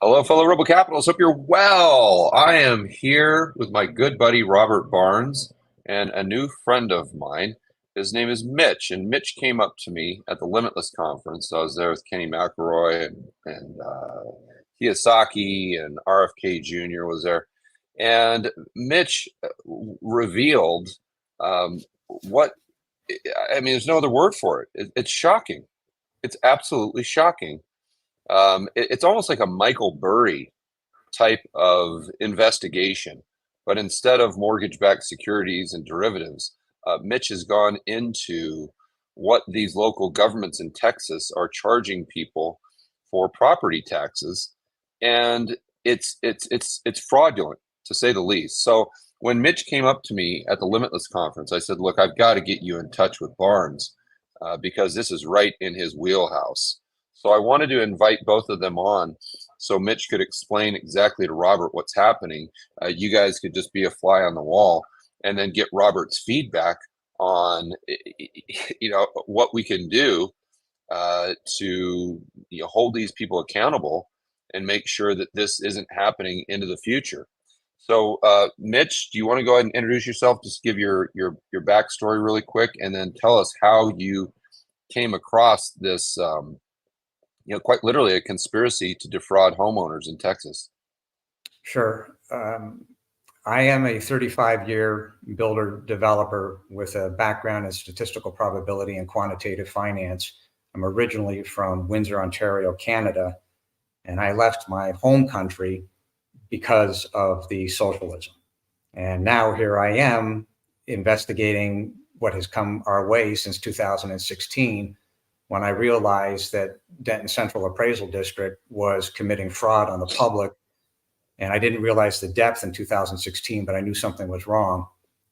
Hello, fellow Rebel Capitals. Hope you're well. I am here with my good buddy Robert Barnes and a new friend of mine. His name is Mitch, and Mitch came up to me at the Limitless conference. I was there with Kenny McElroy and Kiyosaki, and RFK Jr. was there. And Mitch revealed what I mean. There's no other word for it. It's shocking. It's absolutely shocking. It's almost like a Michael Burry type of investigation, but instead of mortgage-backed securities and derivatives, Mitch has gone into what these local governments in Texas are charging people for property taxes, and it's fraudulent to say the least. So when Mitch came up to me at the Limitless conference, I said, "Look, I've got to get you in touch with Barnes because this is right in his wheelhouse." So I wanted to invite both of them on so Mitch could explain exactly to Robert what's happening. You guys could just be a fly on the wall and then get Robert's feedback on what we can do to hold these people accountable and make sure that this isn't happening into the future. So, Mitch, do you want to go ahead and introduce yourself? Just give your backstory really quick, and then tell us how you came across this. Quite literally a conspiracy to defraud homeowners in Texas. Sure. I am a 35-year builder developer with a background in statistical probability and quantitative finance. I'm originally from Windsor, Ontario, Canada, and I left my home country because of the socialism. And now here I am investigating what has come our way since 2016, when I realized that Denton Central Appraisal District was committing fraud on the public. And I didn't realize the depth in 2016, but I knew something was wrong.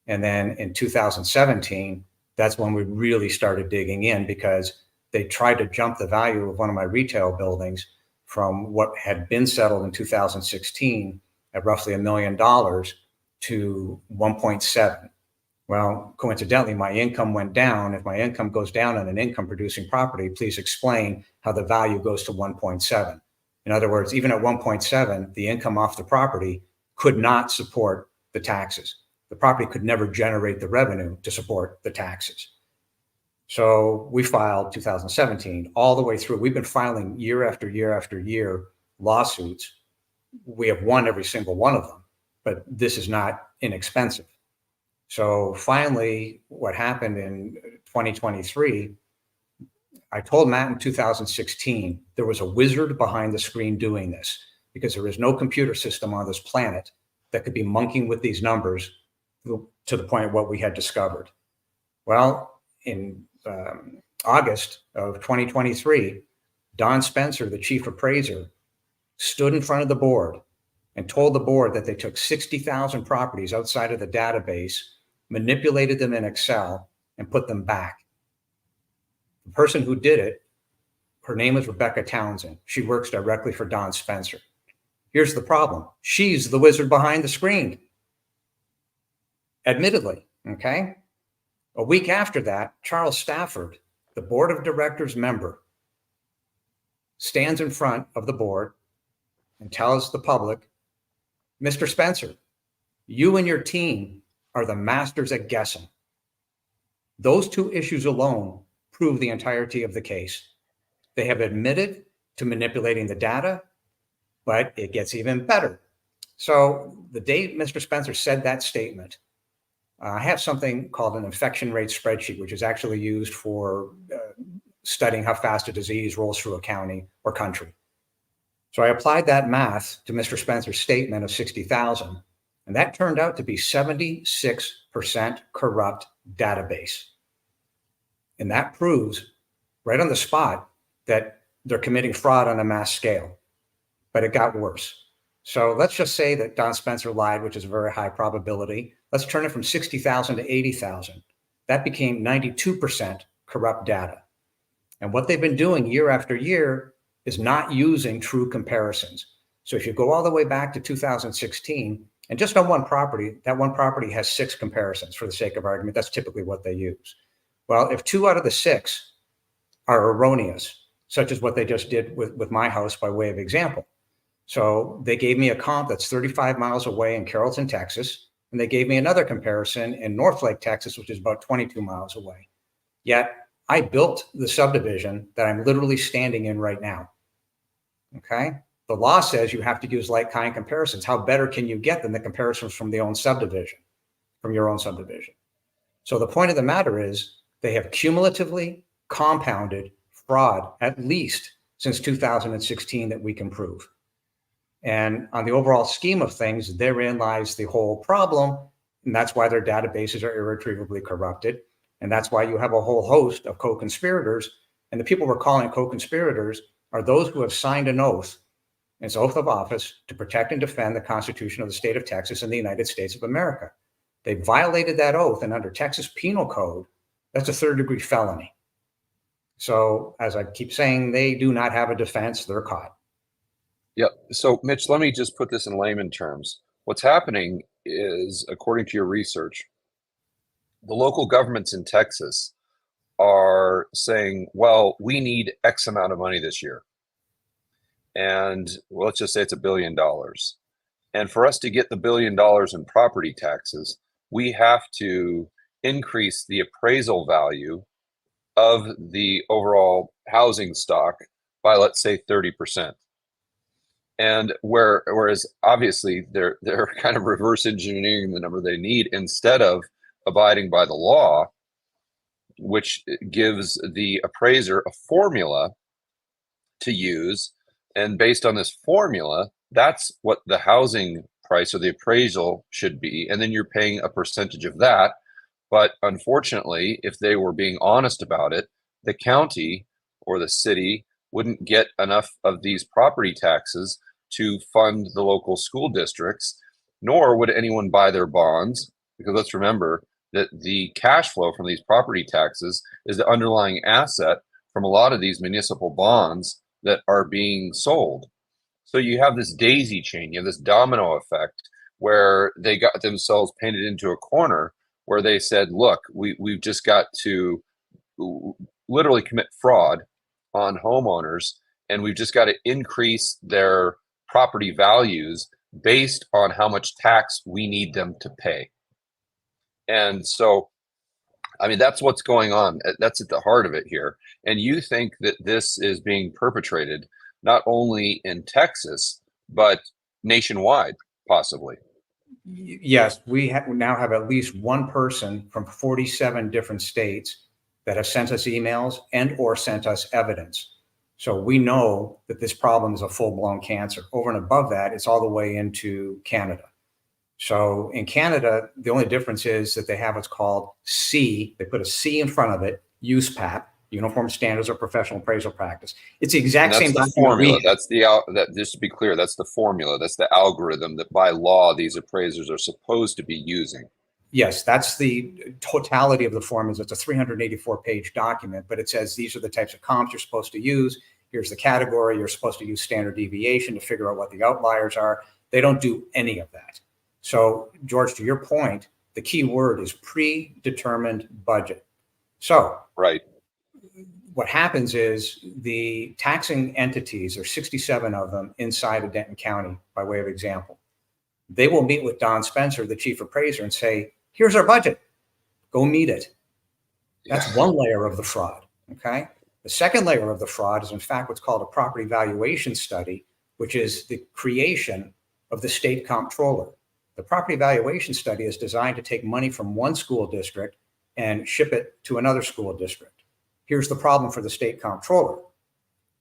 And then in 2017, that's when we really started digging in, because they tried to jump the value of one of my retail buildings from what had been settled in 2016 at roughly $1 million to 1.7. Well, coincidentally, my income went down. If my income goes down on an income producing property, please explain how the value goes to 1.7. In other words, even at 1.7, the income off the property could not support the taxes. The property could never generate the revenue to support the taxes. So we filed 2017 all the way through. We've been filing year after year after year lawsuits. We have won every single one of them, but this is not inexpensive. So finally, what happened in 2023, I told Matt in 2016, there was a wizard behind the screen doing this, because there is no computer system on this planet that could be monkeying with these numbers to the point of what we had discovered. Well, in August of 2023, Don Spencer, the chief appraiser, stood in front of the board and told the board that they took 60,000 properties outside of the database, manipulated them in Excel, and put them back. The person who did it, her name is Rebecca Townsend. She works directly for Don Spencer. Here's the problem. She's the wizard behind the screen. Admittedly, okay? A week after that, Charles Stafford, the board of directors member, stands in front of the board and tells the public, "Mr. Spencer, you and your team are the masters at guessing." Those two issues alone prove the entirety of the case. They have admitted to manipulating the data, but it gets even better. So the day Mr. Spencer said that statement, I have something called an infection rate spreadsheet, which is actually used for studying how fast a disease rolls through a county or country. So I applied that math to Mr. Spencer's statement of 60,000, and that turned out to be 76% corrupt database. And that proves right on the spot that they're committing fraud on a mass scale. But it got worse. So let's just say that Don Spencer lied, which is a very high probability. Let's turn it from 60,000 to 80,000. That became 92% corrupt data. And what they've been doing year after year is not using true comparisons. So if you go all the way back to 2016, and just on one property, that one property has 6 comparisons for the sake of argument. That's typically what they use. Well, if 2 out of the 6 are erroneous, such as what they just did with my house by way of example. So they gave me a comp that's 35 miles away in Carrollton, Texas, and they gave me another comparison in Northlake, Texas, which is about 22 miles away. Yet I built the subdivision that I'm literally standing in right now. Okay. The law says you have to use like-kind comparisons. How better can you get than the comparisons from your own subdivision? So the point of the matter is they have cumulatively compounded fraud at least since 2016 that we can prove. And on the overall scheme of things, therein lies the whole problem. And that's why their databases are irretrievably corrupted. And that's why you have a whole host of co-conspirators. And the people we're calling co-conspirators are those who have signed an oath, its oath of office, to protect and defend the Constitution of the state of Texas and the United States of America. They violated that oath, and under Texas Penal Code, that's a third-degree felony. So, as I keep saying, they do not have a defense. They're caught. Yep. So, Mitch, let me just put this in layman terms. What's happening is, according to your research, the local governments in Texas are saying, well, we need X amount of money this year. And well, let's just say it's $1 billion. And for us to get the $1 billion in property taxes, we have to increase the appraisal value of the overall housing stock by, let's say, 30%. And whereas obviously they're kind of reverse engineering the number they need instead of abiding by the law, which gives the appraiser a formula to use. And based on this formula, that's what the housing price or the appraisal should be. And then you're paying a percentage of that. But unfortunately, if they were being honest about it, the county or the city wouldn't get enough of these property taxes to fund the local school districts, nor would anyone buy their bonds. Because let's remember that the cash flow from these property taxes is the underlying asset from a lot of these municipal bonds that are being sold. So you have this daisy chain, you have this domino effect where they got themselves painted into a corner where they said, look, we've just got to literally commit fraud on homeowners, and we've just got to increase their property values based on how much tax we need them to pay. And so, I mean, that's what's going on. That's at the heart of it here. And you think that this is being perpetrated not only in Texas, but nationwide, possibly. Yes, we now have at least one person from 47 different states that have sent us emails and or sent us evidence. So we know that this problem is a full-blown cancer. Over and above that, it's all the way into Canada. So in Canada, the only difference is that they have what's called C. They put a C in front of it, USPAP, Uniform Standards of Professional Appraisal Practice. It's the exact same formula. That's just to be clear, that's the formula. That's the algorithm that by law these appraisers are supposed to be using. Yes, that's the totality of the formulas. It's a 384-page document, but it says these are the types of comps you're supposed to use. Here's the category. You're supposed to use standard deviation to figure out what the outliers are. They don't do any of that. So, George, to your point, the key word is predetermined budget. So, right. What happens is the taxing entities, there are 67 of them inside of Denton County, by way of example. They will meet with Don Spencer, the chief appraiser, and say, here's our budget. Go meet it. That's one layer of the fraud, okay? The second layer of the fraud is, in fact, what's called a property valuation study, which is the creation of the state comptroller. The property valuation study is designed to take money from one school district and ship it to another school district. Here's the problem for the state comptroller.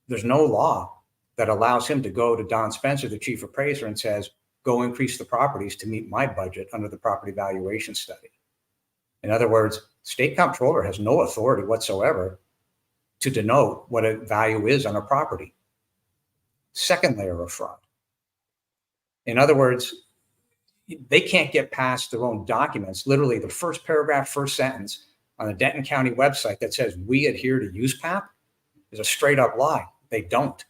There's no law that allows him to go to Don Spencer, the chief appraiser, and says, go increase the properties to meet my budget under the property valuation study. In other words, state comptroller has no authority whatsoever to denote what a value is on a property. Second layer of fraud. In other words, they can't get past their own documents. Literally the first paragraph, first sentence on the Denton County website that says we adhere to USPAP is a straight up lie. They don't.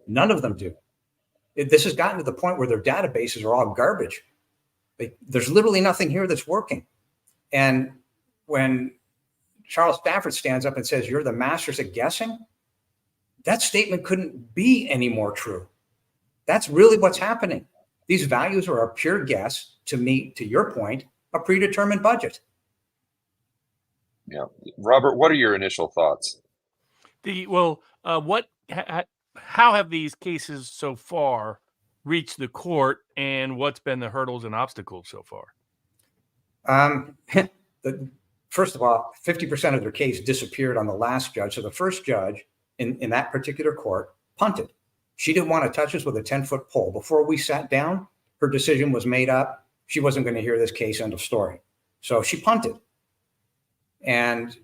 None of them do. This has gotten to the point where their databases are all garbage. There's literally nothing here that's working. And when Charles Stafford stands up and says, you're the masters at guessing, that statement couldn't be any more true. That's really what's happening. These values are a pure guess to meet, to your point, a predetermined budget. Yeah. Robert, what are your initial thoughts? How have these cases so far reached the court, and what's been the hurdles and obstacles so far? First of all, 50% of their case disappeared on the last judge. So the first judge in that particular court punted. She didn't want to touch us with a 10-foot pole. Before we sat down, her decision was made up. She wasn't going to hear this case, end of story. So she punted. And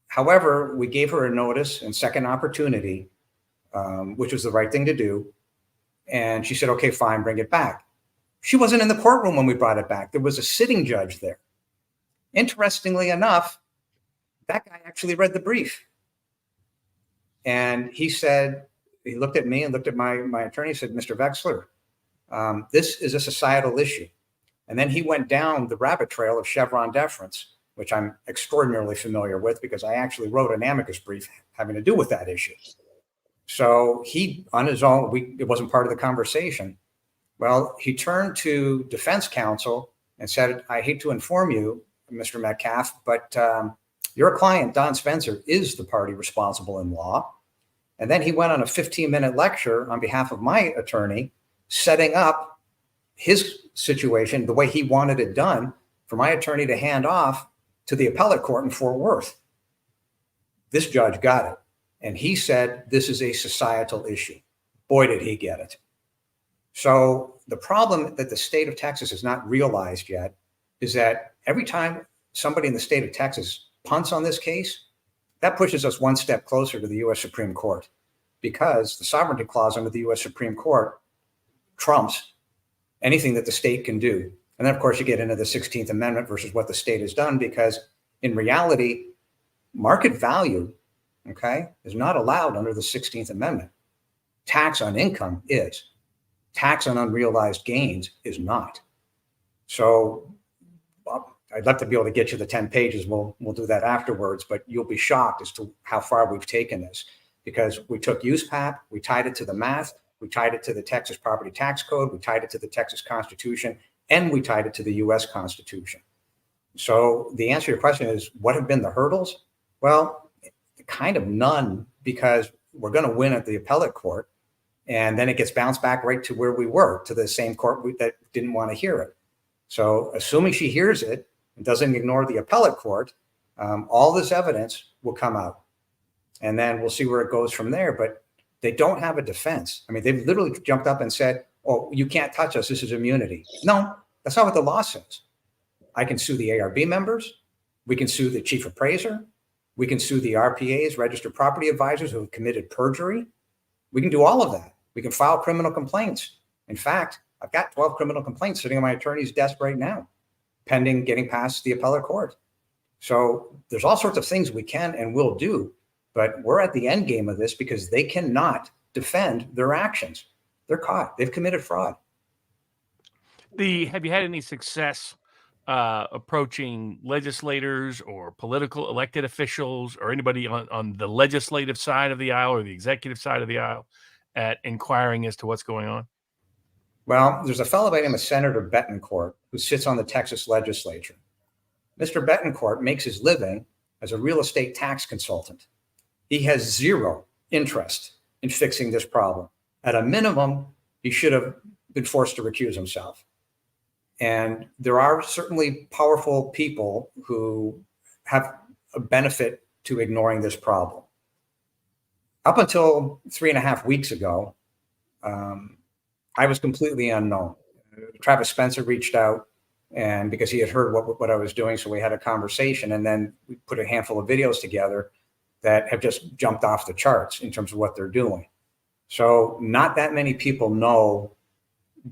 however, we gave her a notice and second opportunity, which was the right thing to do. And she said, okay, fine, bring it back. She wasn't in the courtroom when we brought it back. There was a sitting judge there. Interestingly enough, that guy actually read the brief. And he said, he looked at me and looked at my attorney and said, Mr. Vexler, this is a societal issue. And then he went down the rabbit trail of Chevron deference, which I'm extraordinarily familiar with because I actually wrote an amicus brief having to do with that issue. So he, on his own, it wasn't part of the conversation. Well, he turned to defense counsel and said, I hate to inform you, Mr. Metcalf, but your client, Don Spencer, is the party responsible in law. And then he went on a 15-minute lecture on behalf of my attorney, setting up his situation the way he wanted it done for my attorney to hand off to the appellate court in Fort Worth. This judge got it. And he said, this is a societal issue. Boy, did he get it. So the problem that the state of Texas has not realized yet is that every time somebody in the state of Texas punts on this case, that pushes us one step closer to the U.S. Supreme Court, because the sovereignty clause under the U.S. Supreme Court trumps anything that the state can do. And then, of course, you get into the 16th Amendment versus what the state has done, because in reality, market value, is not allowed under the 16th Amendment. Tax on income is. Tax on unrealized gains is not. So I'd love to be able to get you the 10 pages. We'll do that afterwards, but you'll be shocked as to how far we've taken this, because we took USPAP, we tied it to the math, we tied it to the Texas Property Tax Code, we tied it to the Texas Constitution, and we tied it to the US Constitution. So the answer to your question is, what have been the hurdles? Well, kind of none, because we're going to win at the appellate court, and then it gets bounced back right to where we were, to the same court that didn't want to hear it. So assuming she hears it and doesn't ignore the appellate court, all this evidence will come out, and then we'll see where it goes from there. But they don't have a defense. I mean, they've literally jumped up and said, oh, you can't touch us. This is immunity. No, that's not what the law says. I can sue the ARB members. We can sue the chief appraiser. We can sue the RPAs, registered property advisors, who have committed perjury. We can do all of that. We can file criminal complaints. In fact, I've got 12 criminal complaints sitting on my attorney's desk right now, pending getting past the appellate court. So there's all sorts of things we can and will do, but we're at the end game of this because they cannot defend their actions. They're caught. They've committed fraud. Have you had any success approaching legislators or political elected officials or anybody on the legislative side of the aisle or the executive side of the aisle at inquiring as to what's going on? Well, there's a fellow by the name of Senator Beton Court who sits on the Texas legislature. Mr. Beton Court makes his living as a real estate tax consultant. He has zero interest in fixing this problem. At a minimum, he should have been forced to recuse himself. And there are certainly powerful people who have a benefit to ignoring this problem. Up until 3.5 weeks ago, I was completely unknown. Travis Spencer reached out, and because he had heard what I was doing, so we had a conversation, and then we put a handful of videos together that have just jumped off the charts in terms of what they're doing. So not that many people know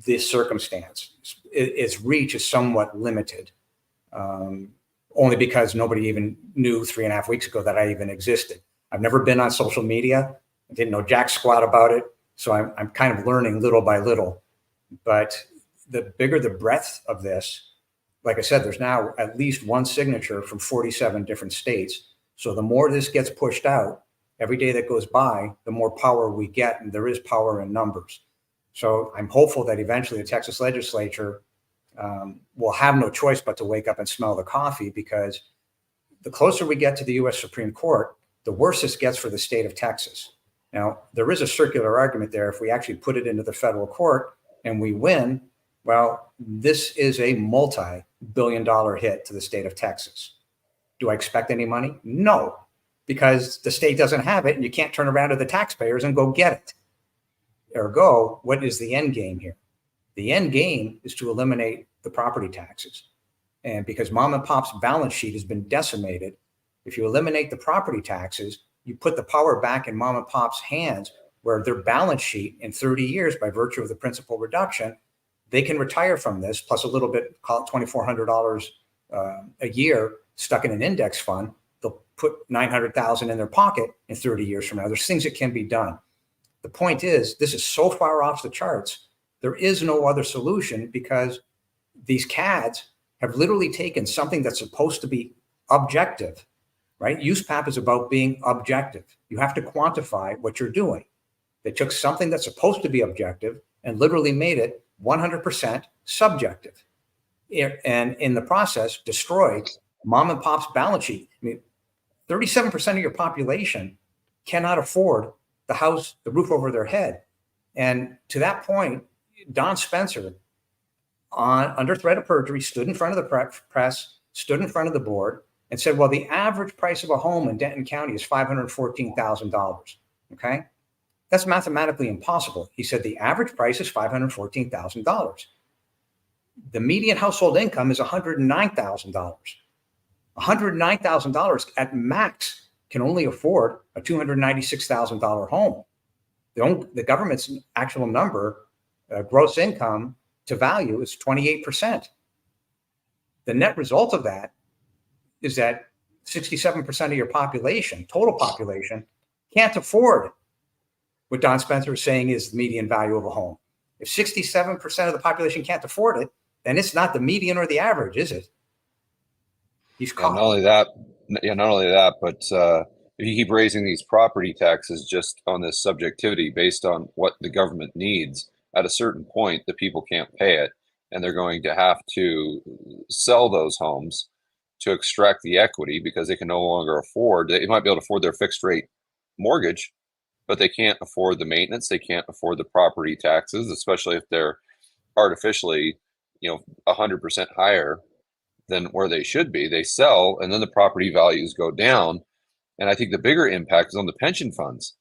this circumstance. Its reach is somewhat limited, only because nobody even knew 3.5 weeks ago that I even existed. I've never been on social media. I didn't know jack squat about it. So I'm kind of learning little by little. But the bigger the breadth of this, like I said, there's now at least one signature from 47 different states. So the more this gets pushed out, every day that goes by, the more power we get, and there is power in numbers. So I'm hopeful that eventually the Texas legislature will have no choice but to wake up and smell the coffee, because the closer we get to the U.S. Supreme Court, the worse this gets for the state of Texas. Now, there is a circular argument there. If we actually put it into the federal court and we win, well, this is a multi-billion-dollar hit to the state of Texas. Do I expect any money? No, because the state doesn't have it, and you can't turn around to the taxpayers and go get it. Ergo, what is the end game here? The end game is to eliminate the property taxes. And because mom and pop's balance sheet has been decimated, if you eliminate the property taxes, you put the power back in mom and pop's hands, where their balance sheet in 30 years, by virtue of the principal reduction, they can retire from this, plus a little bit, call it $2,400 a year, stuck in an index fund. They'll put $900,000 in their pocket in 30 years from now. There's things that can be done. The point is, this is so far off the charts. There is no other solution, because these CADs have literally taken something that's supposed to be objective, right? USPAP is about being objective. You have to quantify what you're doing. They took something that's supposed to be objective and literally made it 100% subjective. And in the process, destroyed mom and pop's balance sheet. I mean, 37% of your population cannot afford the house, the roof over their head. And to that point, Don Spencer, under threat of perjury, stood in front of the press, stood in front of the board, and said, well, the average price of a home in Denton County is $514,000. Okay? That's mathematically impossible. He said the average price is $514,000. The median household income is $109,000. $109,000 at max can only afford a $296,000 home. The government's actual number, gross income to value, is 28%. The net result of that is that 67% of your population, total population, can't afford what Don Spencer is saying is the median value of a home. If 67% of the population can't afford it, then it's not the median or the average, is it? He's caught. Not only that, but if you keep raising these property taxes just on this subjectivity based on what the government needs, at a certain point, the people can't pay it, and they're going to have to sell those homes to extract the equity, because they can no longer afford. They might be able to afford their fixed rate mortgage, but they can't afford the maintenance. They can't afford the property taxes, especially if they're artificially, 100% higher than where they should be. They sell, and then the property values go down. And I think the bigger impact is on the pension funds,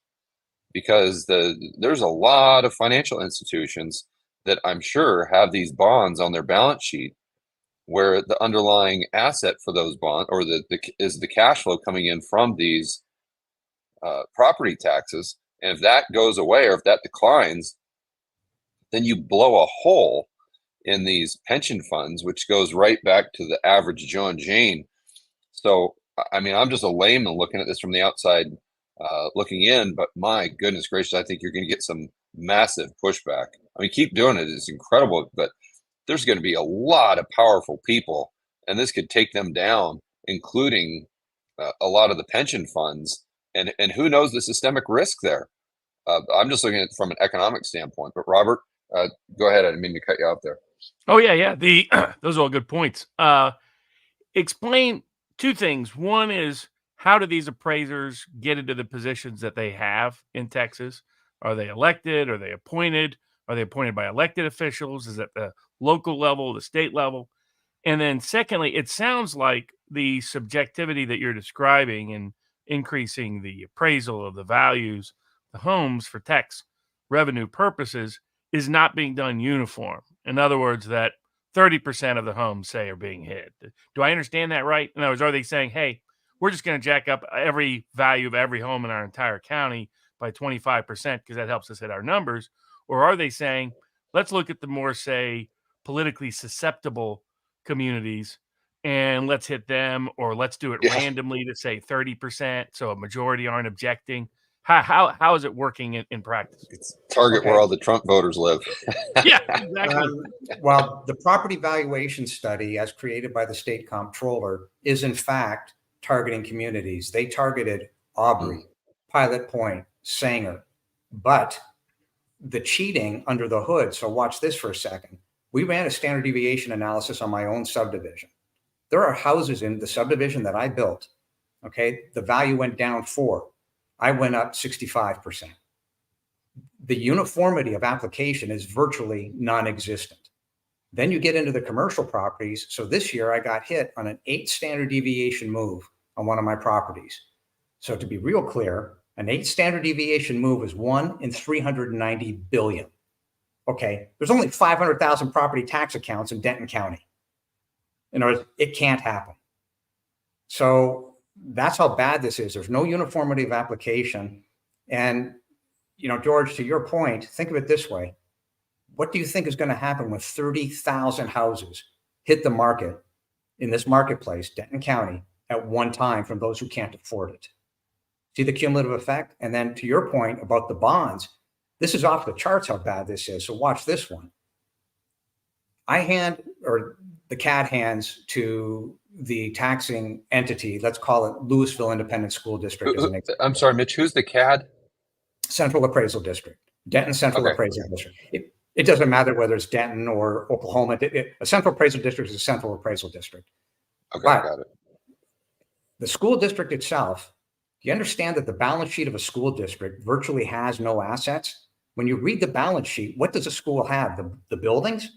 because there's a lot of financial institutions that I'm sure have these bonds on their balance sheet, where the underlying asset for those bonds, or is the cash flow coming in from these property taxes. And if that goes away, or if that declines, then you blow a hole in these pension funds, which goes right back to the average Joe and Jane. So, I mean, I'm just a layman looking at this from the outside, looking in, but my goodness gracious, I think you're going to get some massive pushback. I mean, keep doing it. It's incredible, but there's going to be a lot of powerful people, and this could take them down, including a lot of the pension funds. And who knows the systemic risk there? I'm just looking at it from an economic standpoint. But Robert, go ahead. I didn't mean to cut you off there. Oh yeah. Those are all good points. Explain two things. One is, how do these appraisers get into the positions that they have in Texas? Are they elected? Are they appointed? Are they appointed by elected officials? Is it the local level, the state level? And then secondly, it sounds like the subjectivity that you're describing and increasing the appraisal of the values, the homes, for tax revenue purposes is not being done uniform. In other words, that 30% of the homes, say, are being hit. Do I understand that right? In other words, are they saying, hey, we're just going to jack up every value of every home in our entire county by 25% because that helps us hit our numbers? Or are they saying, let's look at the more, say, politically susceptible communities and let's hit them, or let's do it randomly to say 30%, so a majority aren't objecting? How is it working in practice? It's target where all the Trump voters live. Yeah, exactly. Well, the property valuation study, as created by the state comptroller, is in fact targeting communities. They targeted Aubrey, Pilot Point, Sanger, but the cheating under the hood. So watch this for a second. We ran a standard deviation analysis on my own subdivision. There are houses in the subdivision that I built. Okay. The value went down 4. I went up 65%. The uniformity of application is virtually non-existent. Then you get into the commercial properties. So this year I got hit on an 8 standard deviation move on one of my properties. So to be real clear, an 8 standard deviation move is 1 in 390 billion. Okay, there's only 500,000 property tax accounts in Denton County. In other words, it can't happen. So that's how bad this is. There's no uniformity of application. And, you know, George, to your point, think of it this way. What do you think is going to happen when 30,000 houses hit the market in this marketplace, Denton County, at one time from those who can't afford it? See the cumulative effect? And then to your point about the bonds, this is off the charts how bad this is. So watch this one. The CAD hands to the taxing entity, let's call it Louisville Independent School District. I'm sorry, Mitch, who's the CAD? Central Appraisal District, Denton Central Okay. Appraisal District. It doesn't matter whether it's Denton or Oklahoma. A Central Appraisal District is a Central Appraisal District. Okay, But got it. the school district itself, you understand that the balance sheet of a school district virtually has no assets. When you read the balance sheet, what does a school have? The buildings?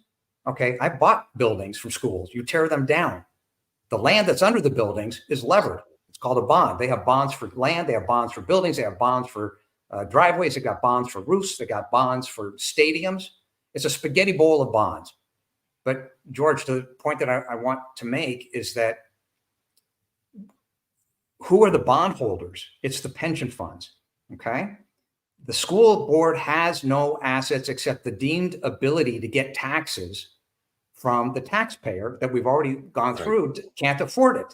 Okay, I bought buildings from schools. You tear them down. The land that's under the buildings is levered. It's called a bond. They have bonds for land. They have bonds for buildings. They have bonds for driveways. They got bonds for roofs. They got bonds for stadiums. It's a spaghetti bowl of bonds. But George, the point that I want to make is that who are the bondholders? It's the pension funds. Okay. The school board has no assets except the deemed ability to get taxes from the taxpayer that we've already gone through, can't afford it.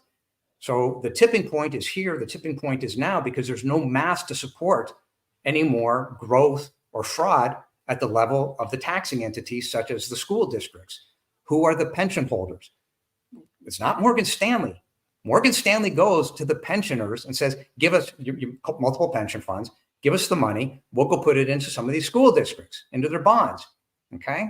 So the tipping point is here. The tipping point is now because there's no mass to support any more growth or fraud at the level of the taxing entities, such as the school districts. Who are the pension holders? It's not Morgan Stanley. Morgan Stanley goes to the pensioners and says, give us multiple pension funds, give us the money. We'll go put it into some of these school districts, into their bonds. Okay.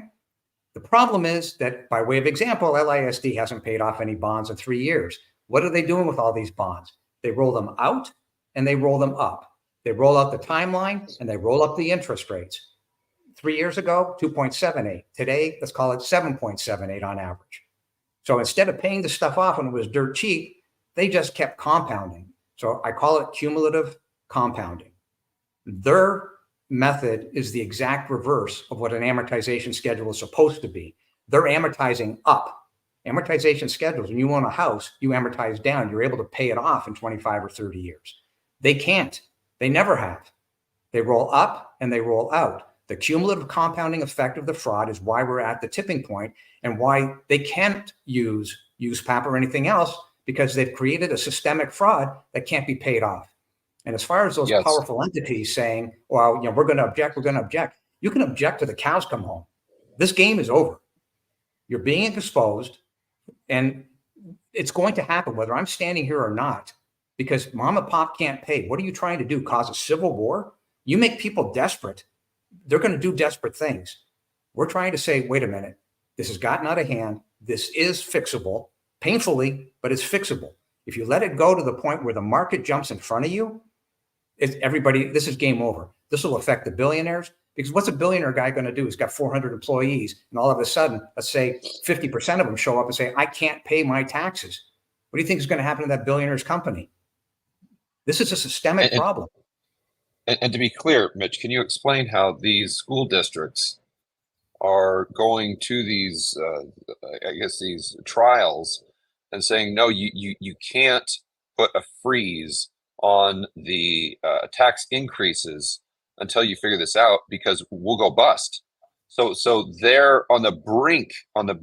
The problem is that, by way of example, LISD hasn't paid off any bonds in 3 years. What are they doing with all these bonds? They roll them out and they roll them up. They roll out the timeline and they roll up the interest rates. 3 years ago, 2.78. Today, let's call it 7.78 on average. So instead of paying the stuff off when it was dirt cheap, they just kept compounding. So I call it cumulative compounding. Their method is the exact reverse of what an amortization schedule is supposed to be. They're amortizing up. Amortization schedules, when you own a house, you amortize down. You're able to pay it off in 25 or 30 years. They can't. They never have. They roll up and they roll out. The cumulative compounding effect of the fraud is why we're at the tipping point and why they can't use PAP or anything else, because they've created a systemic fraud that can't be paid off. And as far as those powerful entities saying, well, we're going to object, you can object till the cows come home. This game is over. You're being exposed, and it's going to happen whether I'm standing here or not, because mom and pop can't pay. What are you trying to do? Cause a civil war? You make people desperate. They're going to do desperate things. We're trying to say, wait a minute, this has gotten out of hand. This is fixable, painfully, but it's fixable. If you let it go to the point where the market jumps in front of you, this is game over. This will affect the billionaires, because what's a billionaire guy going to do? He's got 400 employees, and all of a sudden, let's say 50% of them show up and say, I can't pay my taxes. What do you think is going to happen to that billionaire's company? This is a systemic problem. And to be clear, Mitch, can you explain how these school districts are going to these, these trials and saying, no, you can't put a freeze on the tax increases until you figure this out, because we'll go bust. So they're on the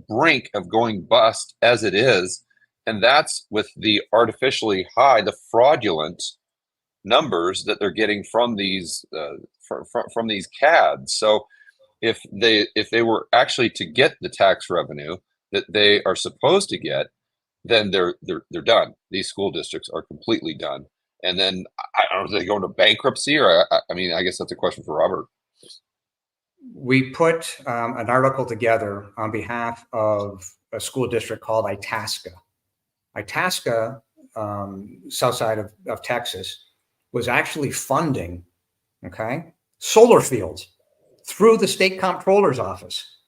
brink of going bust as it is, and that's with the artificially high, the fraudulent numbers that they're getting from these from these CADs. So if they were actually to get the tax revenue that they are supposed to get, then they're done. These school districts are completely done. And then I don't know, do they go into bankruptcy, or I mean, I guess that's a question for Robert. We put an article together on behalf of a school district called Itasca. Itasca, south side of Texas, was actually funding, solar fields through the state comptroller's office.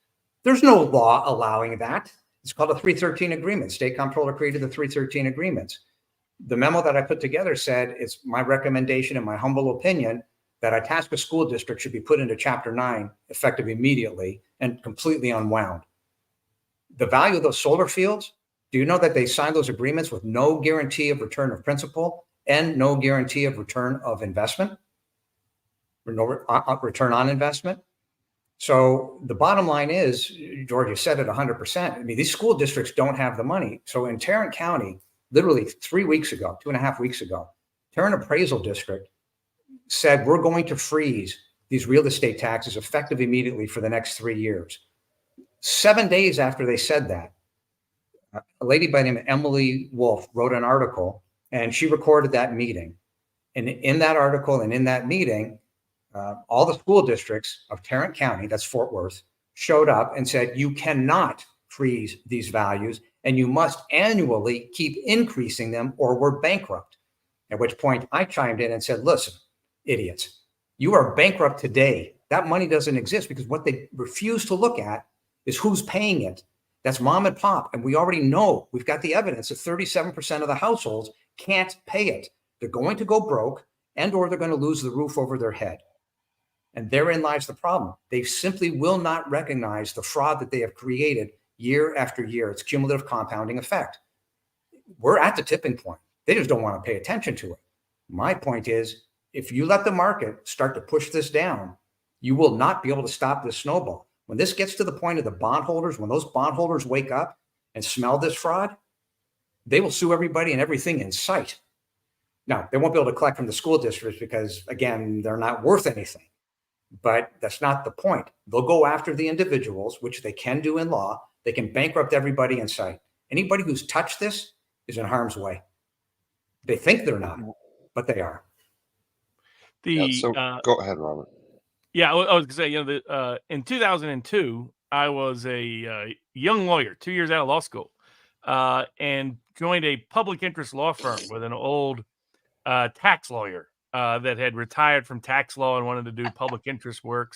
There's no law allowing that. It's called a 313 agreement. State comptroller created the 313 agreements. The memo that I put together said it's my recommendation and my humble opinion that Itasca School District should be put into Chapter 9 effective immediately and completely unwound. The value of those solar fields, do you know that they signed those agreements with no guarantee of return of principal and no guarantee of return of investment, or no return on investment? So the bottom line is, George, you said it 100%. I mean, these school districts don't have the money. So in Tarrant County, literally 3 weeks ago, 2.5 weeks ago, Tarrant Appraisal District said, we're going to freeze these real estate taxes effective immediately for the next 3 years. 7 days after they said that, a lady by the name of Emily Wolf wrote an article, and she recorded that meeting. And in that article and in that meeting, all the school districts of Tarrant County, that's Fort Worth, showed up and said, you cannot freeze these values and you must annually keep increasing them or we're bankrupt. At which point I chimed in and said, listen, idiots, you are bankrupt today. That money doesn't exist because what they refuse to look at is who's paying it. That's mom and pop. And we already know, we've got the evidence that 37% of the households can't pay it. They're going to go broke and or they're going to lose the roof over their head. And therein lies the problem. They simply will not recognize the fraud that they have created year after year. It's cumulative compounding effect. We're at the tipping point. They just don't want to pay attention to it. My point is, if you let the market start to push this down, you will not be able to stop this snowball. When this gets to the point of the bondholders, when those bondholders wake up and smell this fraud, they will sue everybody and everything in sight. Now, they won't be able to collect from the school districts because, again, they're not worth anything. But that's not the point. They'll go after the individuals, which they can do in law. They can bankrupt everybody in sight. Anybody who's touched this is in harm's way. They think they're not, but they are. Go ahead, Robert. Yeah, I was going to say, in 2002, I was a young lawyer, 2 years out of law school, and joined a public interest law firm with an old tax lawyer that had retired from tax law and wanted to do public interest work.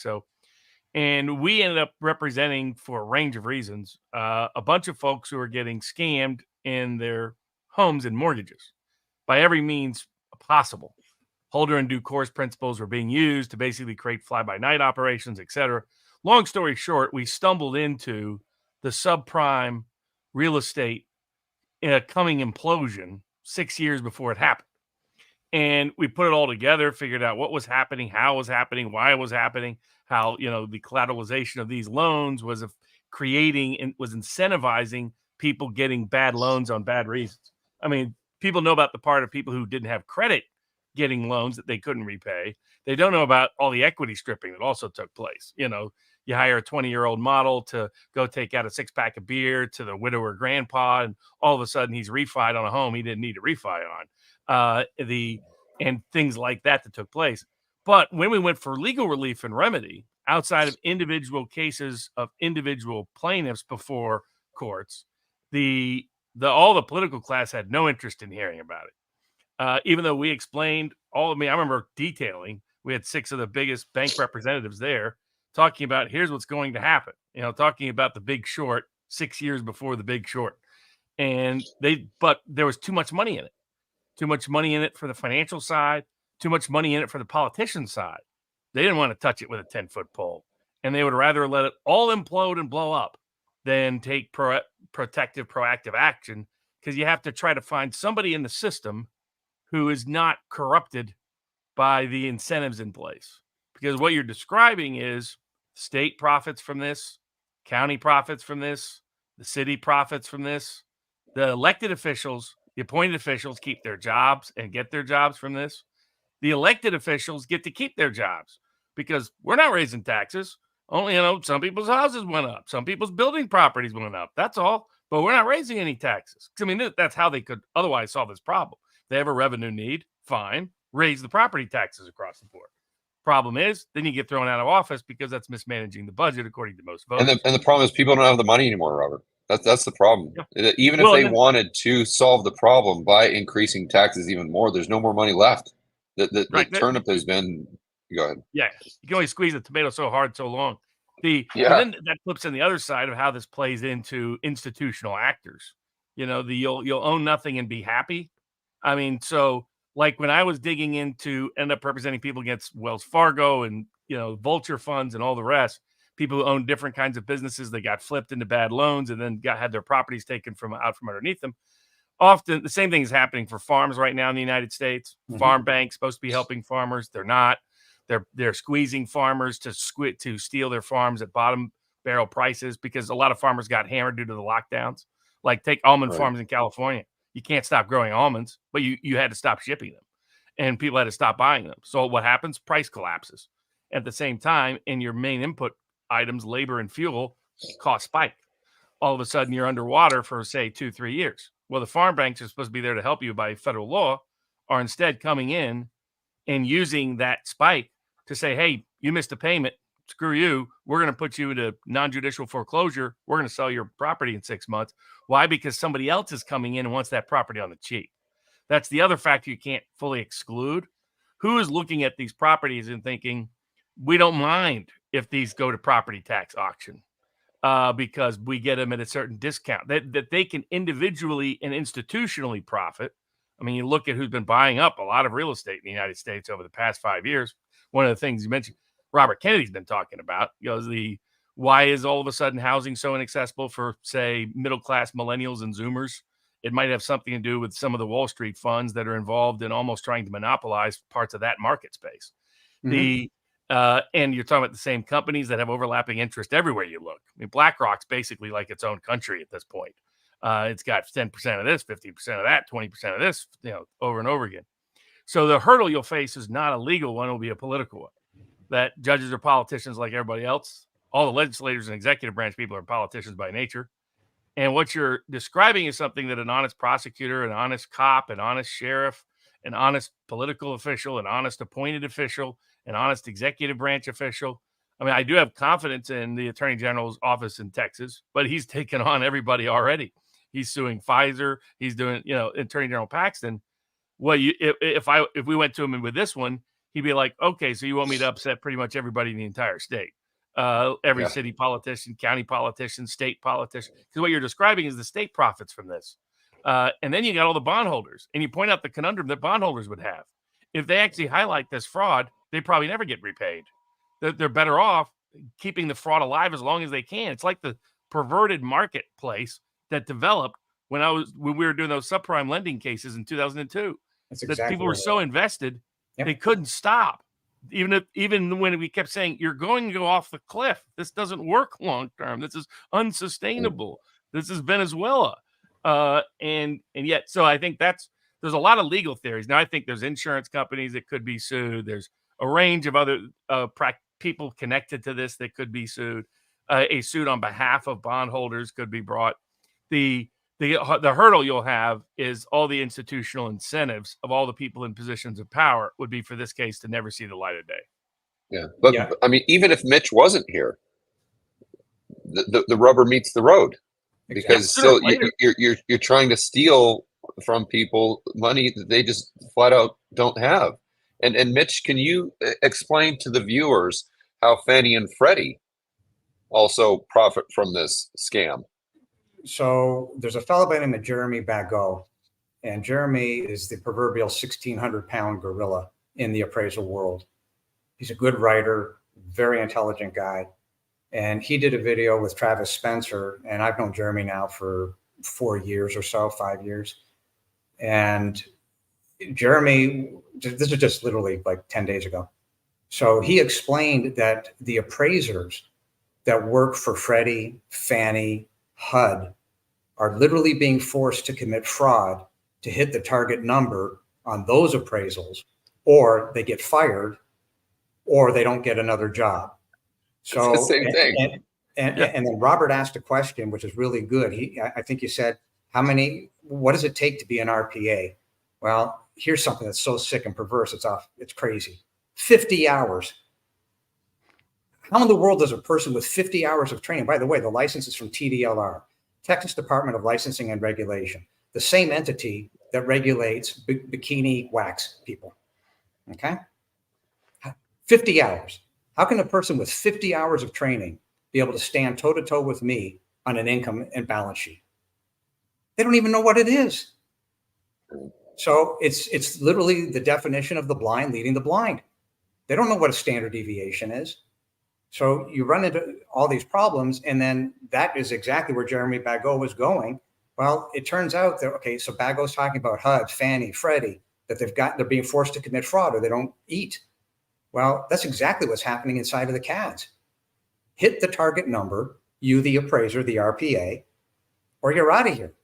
And we ended up representing, for a range of reasons, a bunch of folks who were getting scammed in their homes and mortgages by every means possible. Holder and due course principles were being used to basically create fly-by-night operations, et cetera. Long story short, we stumbled into the subprime real estate coming implosion 6 years before it happened. And we put it all together, figured out what was happening, how it was happening, why it was happening, how, the collateralization of these loans was creating and was incentivizing people getting bad loans on bad reasons. I mean, people know about the part of people who didn't have credit getting loans that they couldn't repay. They don't know about all the equity stripping that also took place. You hire a 20-year-old model to go take out a 6-pack of beer to the widower grandpa, and all of a sudden he's refied on a home he didn't need to refi on. And things like that took place. But when we went for legal relief and remedy outside of individual cases of individual plaintiffs before courts, all the political class had no interest in hearing about it. Even though we explained I remember detailing, we had 6 of the biggest bank representatives there talking about, here's what's going to happen, talking about the Big Short 6 years before the Big Short. But there was too much money in it. Too much money in it for the financial side, too much money in it for the politician side. They didn't want to touch it with a 10-foot pole, and they would rather let it all implode and blow up than take proactive action, because you have to try to find somebody in the system who is not corrupted by the incentives in place. Because what you're describing is state profits from this, county profits from this, the city profits from this, the elected officials, the appointed officials keep their jobs and get their jobs from this. The elected officials get to keep their jobs because we're not raising taxes. Only, some people's houses went up. Some people's building properties went up. That's all. But we're not raising any taxes. I mean, that's how they could otherwise solve this problem. They have a revenue need. Fine. Raise the property taxes across the board. Problem is, then you get thrown out of office because that's mismanaging the budget, according to most voters. And the problem is people don't have the money anymore, Robert. That's the problem. Yeah. Even if they wanted to solve the problem by increasing taxes even more, there's no more money left. The turnip has been. Go ahead. Yeah, you can only squeeze the tomato so hard, so long. But then that flips on the other side of how this plays into institutional actors. You'll own nothing and be happy. I mean, so like when I was digging into, end up representing people against Wells Fargo and vulture funds and all the rest, people who own different kinds of businesses that got flipped into bad loans and then had their properties taken out from underneath them. Often the same thing is happening for farms right now in the United States. Mm-hmm. Farm banks supposed to be helping farmers. They're not. They're squeezing farmers to steal their farms at bottom barrel prices because a lot of farmers got hammered due to the lockdowns. Like take almond farms in California. You can't stop growing almonds, but you had to stop shipping them and people had to stop buying them. So what happens? Price collapses. At the same time, in your main input items, labor and fuel, cost spike. All of a sudden you're underwater for say 2-3 years. Well, the farm banks are supposed to be there to help you by federal law are instead coming in and using that spike to say, hey, you missed a payment. Screw you. We're going to put you into non-judicial foreclosure. We're going to sell your property in 6 months. Why? Because somebody else is coming in and wants that property on the cheap. That's the other factor you can't fully exclude. Who is looking at these properties and thinking, we don't mind if these go to property tax auction because we get them at a certain discount that they can individually and institutionally profit. I mean, you look at who's been buying up a lot of real estate in the United States over the past 5 years. One of the things you mentioned, Robert Kennedy's been talking about, why is all of a sudden housing so inaccessible for, say, middle-class millennials and Zoomers? It might have something to do with some of the Wall Street funds that are involved in almost trying to monopolize parts of that market space. Mm-hmm. And you're talking about the same companies that have overlapping interest everywhere you look. I mean, BlackRock's basically like its own country at this point. It's got 10% of this, 50% of that, 20% of this, over and over again. So the hurdle you'll face is not a legal one, it'll be a political one. That judges are politicians like everybody else. All the legislators and executive branch people are politicians by nature. And what you're describing is something that an honest prosecutor, an honest cop, an honest sheriff, an honest political official, an honest appointed official, an honest executive branch official. I mean, I do have confidence in the Attorney General's office in Texas, but he's taken on everybody already. He's suing Pfizer. He's doing, Attorney General Paxton. Well, if we went to him with this one, he'd be like, okay, so you want me to upset pretty much everybody in the entire state, every city politician, county politician, state politician. Because what you're describing is the state profits from this. And then you got all the bondholders, and you point out the conundrum that bondholders would have. If they actually highlight this fraud, they probably never get repaid. They're better off keeping the fraud alive as long as they can. It's like the perverted marketplace that developed when we were doing those subprime lending cases in 2002. That's exactly that people were so invested, they couldn't stop. Even when we kept saying, you're going to go off the cliff. This doesn't work long term. This is unsustainable. This is Venezuela. And yet, so I think there's a lot of legal theories. Now, I think there's insurance companies that could be sued. There's a range of other people connected to this that could be sued. A suit on behalf of bondholders could be brought. The hurdle you'll have is all the institutional incentives of all the people in positions of power would be for this case to never see the light of day. Yeah, but I mean, even if Mitch wasn't here, the rubber meets the road, because still you're trying to steal from people money that they just flat out don't have. And Mitch, can you explain to the viewers how Fannie and Freddie also profit from this scam? So there's a fellow by the name of Jeremy Bago, and Jeremy is the proverbial 1,600-pound gorilla in the appraisal world. He's a good writer, very intelligent guy, and he did a video with Travis Spencer, and I've known Jeremy now for 4 years or so, 5 years. And Jeremy, this is just literally like 10 days ago. So he explained that the appraisers that work for Freddie, Fannie, HUD are literally being forced to commit fraud to hit the target number on those appraisals, or they get fired, or they don't get another job. So it's the same thing. And then Robert asked a question, which is really good. I think you said, what does it take to be an RPA? Well, here's something that's so sick and perverse. It's crazy. 50 hours. How in the world does a person with 50 hours of training, by the way, the license is from TDLR, Texas Department of Licensing and Regulation, the same entity that regulates bikini wax people, okay? 50 hours. How can a person with 50 hours of training be able to stand toe-to-toe with me on an income and balance sheet? They don't even know what it is. So it's literally the definition of the blind leading the blind. They don't know what a standard deviation is. So you run into all these problems, and then that is exactly where Jeremy Bago was going. Well, it turns out that, okay, so Bago's talking about HUD, Fannie, Freddie, that they're being forced to commit fraud or they don't eat. Well, that's exactly what's happening inside of the CADs. Hit the target number, you, the appraiser, the RPA, or you're out of here.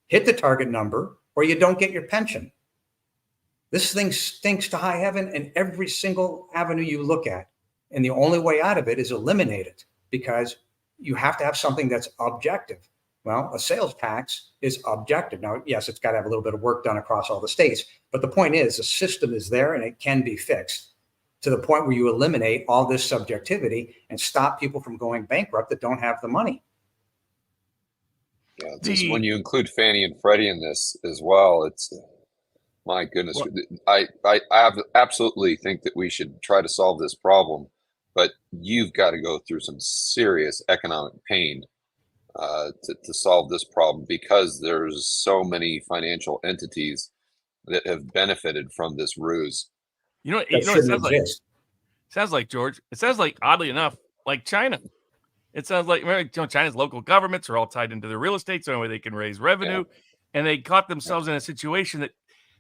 Hit the target number, or you don't get your pension. This thing stinks to high heaven in every single avenue you look at. And the only way out of it is eliminate it, because you have to have something that's objective. Well, a sales tax is objective. Now, yes, it's got to have a little bit of work done across all the states, but the point is the system is there and it can be fixed to the point where you eliminate all this subjectivity and stop people from going bankrupt that don't have the money. Yeah, just when you include Fannie and Freddie in this as well, it's, my goodness. Well, I absolutely think that we should try to solve this problem, but you've got to go through some serious economic pain to solve this problem, because there's so many financial entities that have benefited from this ruse. You know what it sounds like? Sounds like, George. It sounds like, oddly enough, like China. It sounds like, China's local governments are all tied into their real estate, so anyway they can raise revenue, and they caught themselves in a situation that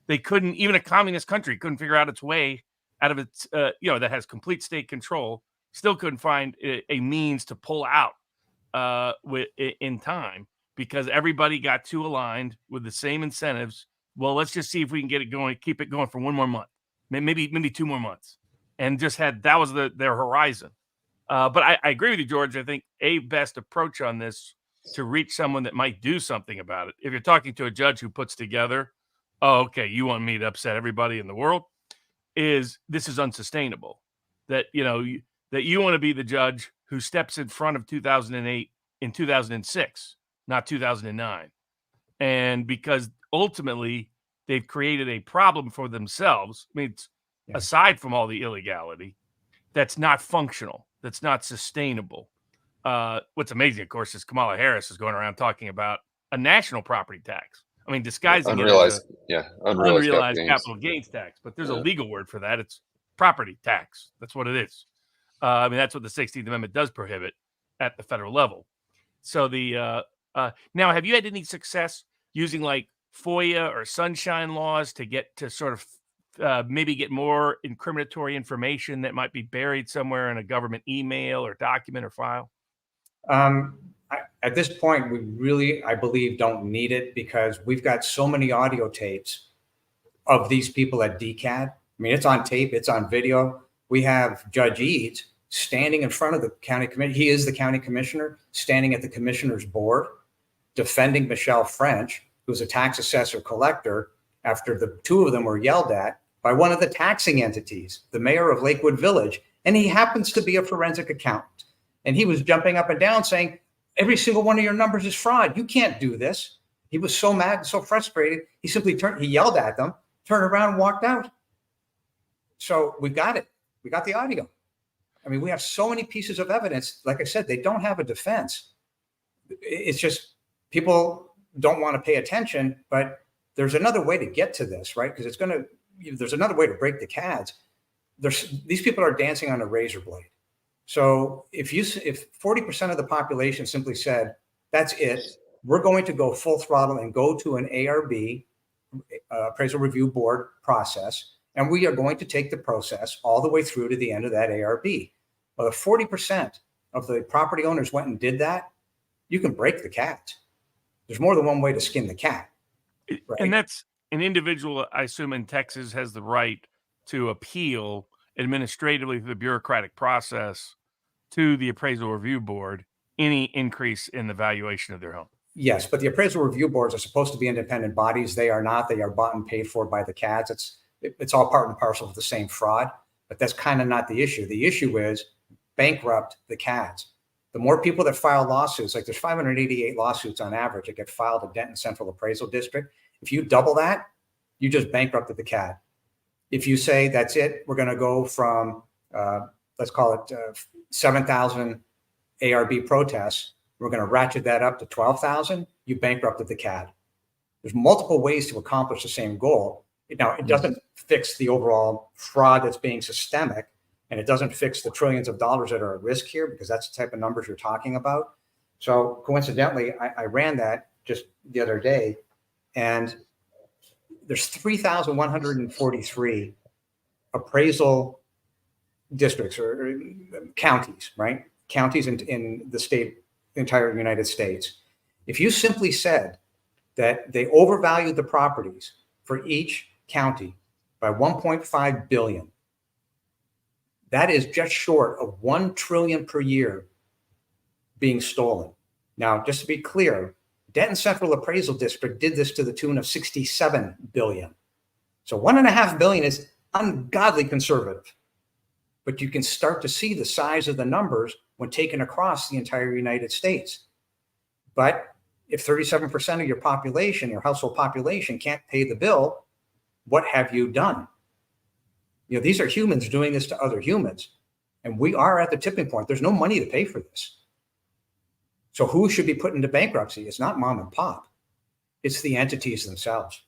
they couldn't, even a communist country couldn't figure out its way out of its, that has complete state control, still couldn't find a means to pull out in time, because everybody got too aligned with the same incentives. Well, let's just see if we can get it going, keep it going for one more month, maybe 2 more months, and just that was their horizon. But I agree with you, George. I think a best approach on this to reach someone that might do something about it. If you're talking to a judge who puts together, oh, okay, you want me to upset everybody in the world, this is unsustainable. That that you want to be the judge who steps in front of 2008 in 2006, not 2009. And because ultimately they've created a problem for themselves. I mean, aside from all the illegality, that's not functional, that's not sustainable. What's amazing, of course, is Kamala Harris is going around talking about a national property tax. I mean, disguising unrealized capital gains tax, but there's a legal word for that. It's property tax. That's what it is. I mean, that's what the 16th Amendment does prohibit at the federal level. So now, have you had any success using like FOIA or sunshine laws to get to sort of maybe get more incriminatory information that might be buried somewhere in a government email or document or file? At this point, we really, I believe, don't need it, because we've got so many audio tapes of these people at DCAD. I mean, it's on tape, it's on video. We have Judge Eids standing in front of the county commission. He is the county commissioner, standing at the commissioner's board, defending Michelle French, who's a tax assessor collector, after the two of them were yelled at by one of the taxing entities, the mayor of Lakewood Village. And he happens to be a forensic accountant. And he was jumping up and down saying, every single one of your numbers is fraud. You can't do this. He was so mad, so frustrated. He simply he yelled at them, turned around and walked out. So we got it. We got the audio. I mean, we have so many pieces of evidence. Like I said, they don't have a defense. It's just people don't want to pay attention, but there's another way to get to this, right? Because there's another way to break the CADs. These people are dancing on a razor blade. So if 40% of the population simply said, that's it, we're going to go full throttle and go to an ARB, appraisal review board process, and we are going to take the process all the way through to the end of that ARB. Well, if 40% of the property owners went and did that, you can break the cat. There's more than one way to skin the cat. Right? And that's an individual, I assume, in Texas has the right to appeal administratively through the bureaucratic process to the appraisal review board any increase in the valuation of their home. Yes, but the appraisal review boards are supposed to be independent bodies. They are not. They are bought and paid for by the CADs. It's all part and parcel of the same fraud. but that's kind of not the issue. The issue is bankrupt the CADs. The more people that file lawsuits, like there's 588 lawsuits on average that get filed at Denton Central Appraisal District. If you double that, you just bankrupted the CAD. If you say that's it, we're going to go from, let's call it 7,000 ARB protests, we're going to ratchet that up to 12,000, you bankrupted the CAD. There's multiple ways to accomplish the same goal. Now, it doesn't fix the overall fraud that's being systemic, and it doesn't fix the trillions of dollars that are at risk here, because that's the type of numbers you're talking about. So coincidentally, I ran that just the other day, and there's 3,143 appraisal districts or counties, right? Counties in the entire United States. If you simply said that they overvalued the properties for each county by 1.5 billion, that is just short of 1 trillion per year being stolen. Now, just to be clear, Denton Central Appraisal District did this to the tune of 67 billion. So 1.5 billion is ungodly conservative, but you can start to see the size of the numbers when taken across the entire United States. But if 37% of your population, your household population, can't pay the bill, what have you done? You know, these are humans doing this to other humans, and we are at the tipping point. There's no money to pay for this. So who should be put into bankruptcy? It's not mom and pop. It's the entities themselves.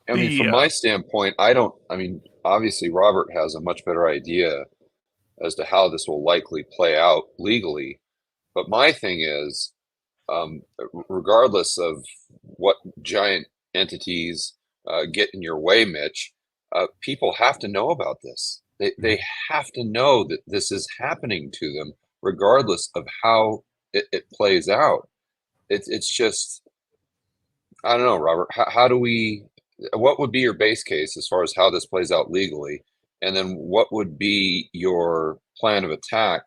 I mean, from my standpoint, obviously Robert has a much better idea as to how this will likely play out legally. But my thing is, regardless of what giant entities get in your way, Mitch, people have to know about this. They have to know that this is happening to them, regardless of how it plays out. It's just, I don't know, Robert, what would be your base case as far as how this plays out legally? And then what would be your plan of attack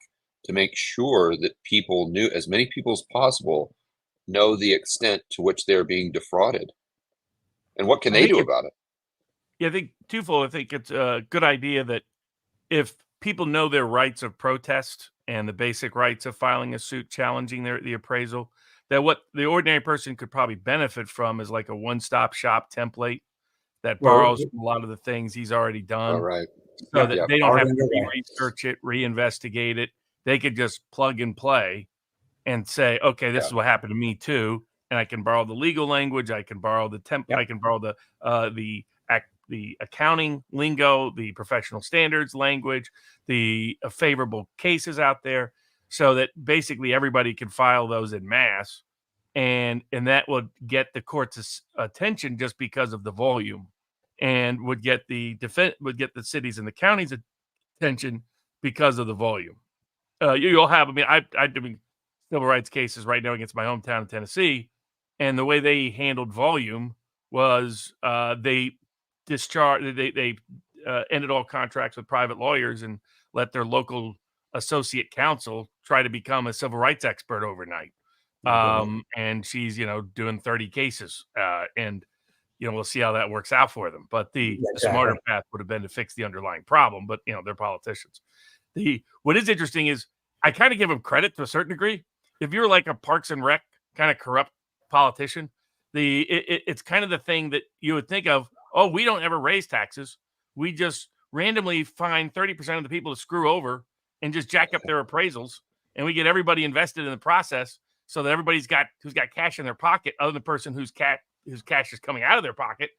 to make sure that people knew, as many people as possible, know the extent to which they're being defrauded? And what can they do about it? Yeah, I think twofold. I think it's a good idea that if people know their rights of protest and the basic rights of filing a suit challenging the appraisal, that what the ordinary person could probably benefit from is like a one-stop shop template that borrows from a lot of the things he's already done. All right. So that they don't have to re-research it, reinvestigate it. They could just plug and play and say, okay, this is what happened to me too. And I can borrow the legal language. I can borrow the template. I can borrow the accounting lingo, the professional standards language, the favorable cases out there, so that basically everybody can file those in mass, and that would get the court's attention just because of the volume, and would get the cities and the counties' attention because of the volume. You'll have, I'm doing civil rights cases right now against my hometown of Tennessee, and the way they handled volume was they ended all contracts with private lawyers and let their local associate counsel try to become a civil rights expert overnight. And she's, doing 30 cases. And we'll see how that works out for them. But the smarter path would have been to fix the underlying problem. But, they're politicians. What is interesting is I kind of give them credit to a certain degree. If you're like a Parks and Rec kind of corrupt politician, it's kind of the thing that you would think of. Oh, we don't ever raise taxes. We just randomly find 30% of the people to screw over and just jack up their appraisals, and we get everybody invested in the process, so that everybody's who's got cash in their pocket, other than the person whose cash is coming out of their pocket,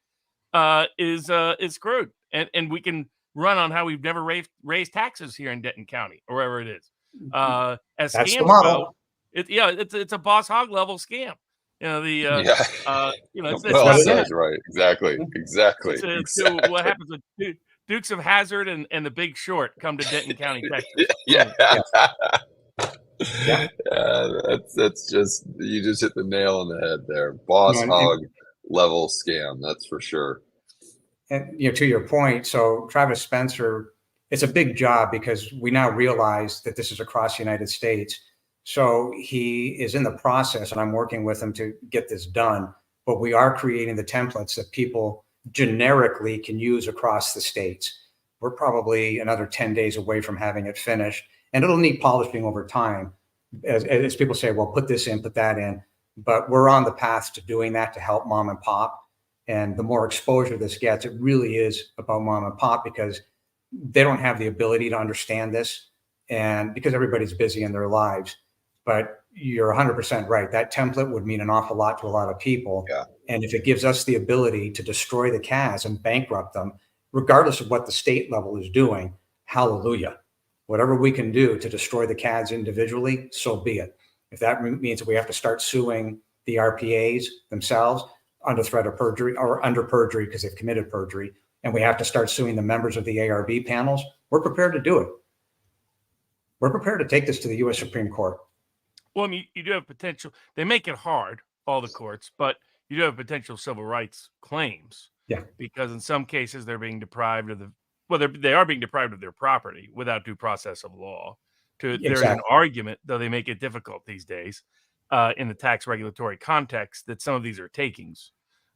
is screwed. And we can run on how we've never raised taxes here in Denton County or wherever it is. As That's scams the model. It's a boss hog level scam. It's well said, right? Exactly. So what happens with Dukes of Hazzard and The Big Short come to Denton County, Texas? That's just, you just hit the nail on the head there. Boss hog level scam, that's for sure. And to your point, so Travis Spencer, it's a big job because we now realize that this is across the United States. So he is in the process, and I'm working with him to get this done. But we are creating the templates that people generically can use across the states. we're probably another 10 days away from having it finished, and it'll need polishing over time. As people say, well, put this in, put that in, but we're on the path to doing that to help mom and pop. And the more exposure this gets, it really is about mom and pop, because they don't have the ability to understand this, and because everybody's busy in their lives. But you're 100% right. That template would mean an awful lot to a lot of people. Yeah. And if it gives us the ability to destroy the CAS and bankrupt them, regardless of what the state level is doing, hallelujah. Whatever we can do to destroy the CADs individually, so be it. If that means that we have to start suing the RPAs themselves under threat of perjury, or under perjury because they've committed perjury, and we have to start suing the members of the ARB panels, we're prepared to do it. We're prepared to take this to the U.S. Supreme Court. Well, I mean, you do have potential. They make it hard, all the courts, but you do have potential civil rights claims. Yeah. Because in some cases they're being deprived of they are being deprived of their property without due process of law. Exactly. There's an argument, though they make it difficult these days, in the tax regulatory context, that some of these are takings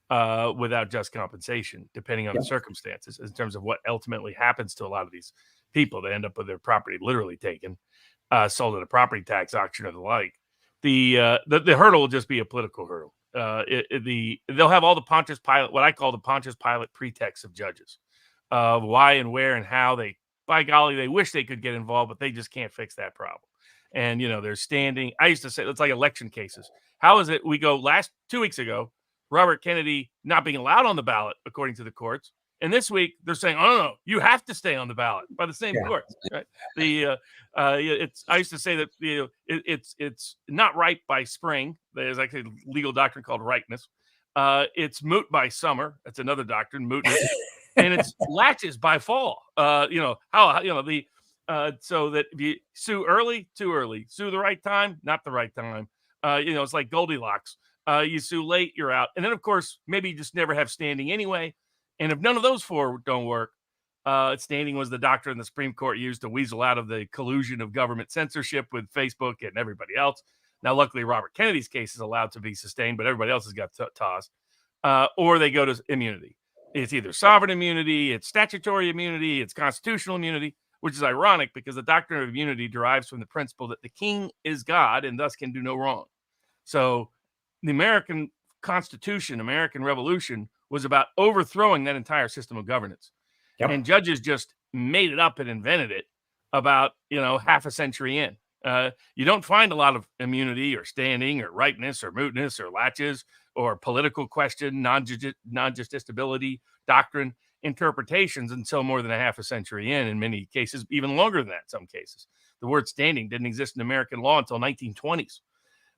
without just compensation, depending on the circumstances, in terms of what ultimately happens to a lot of these people. They end up with their property literally taken, sold at a property tax auction or the like. The hurdle will just be a political hurdle. They'll have all the Pontius Pilate, what I call the Pontius Pilate pretext of judges, why and where and how they, by golly, they wish they could get involved, but they just can't fix that problem. And, they're standing. I used to say, it's like election cases. How is it we go 2 weeks ago, Robert Kennedy not being allowed on the ballot, according to the courts. And this week they're saying, oh, no, you have to stay on the ballot by the same courts. Right? I used to say that it's not ripe by spring. There's actually a legal doctrine called ripeness. It's moot by summer. That's another doctrine, mootness. And it's latches by fall. So that if you sue early, too early. Sue the right time, not the right time. It's like Goldilocks. You sue late, you're out. And then, of course, maybe you just never have standing anyway. And if none of those four don't work, standing was the doctrine the Supreme Court used to weasel out of the collusion of government censorship with Facebook and everybody else. Now, luckily, Robert Kennedy's case is allowed to be sustained, but everybody else has got tossed. Or they go to immunity. It's either sovereign immunity, it's statutory immunity, it's constitutional immunity, which is ironic because the doctrine of immunity derives from the principle that the king is God and thus can do no wrong. So the American Constitution, American Revolution, was about overthrowing that entire system of governance. Yep. And judges just made it up and invented it about, half a century in. You don't find a lot of immunity or standing or ripeness or mootness or latches or political question, non-justiciability, doctrine, interpretations until more than a half a century in many cases, even longer than that in some cases. The word standing didn't exist in American law until 1920s.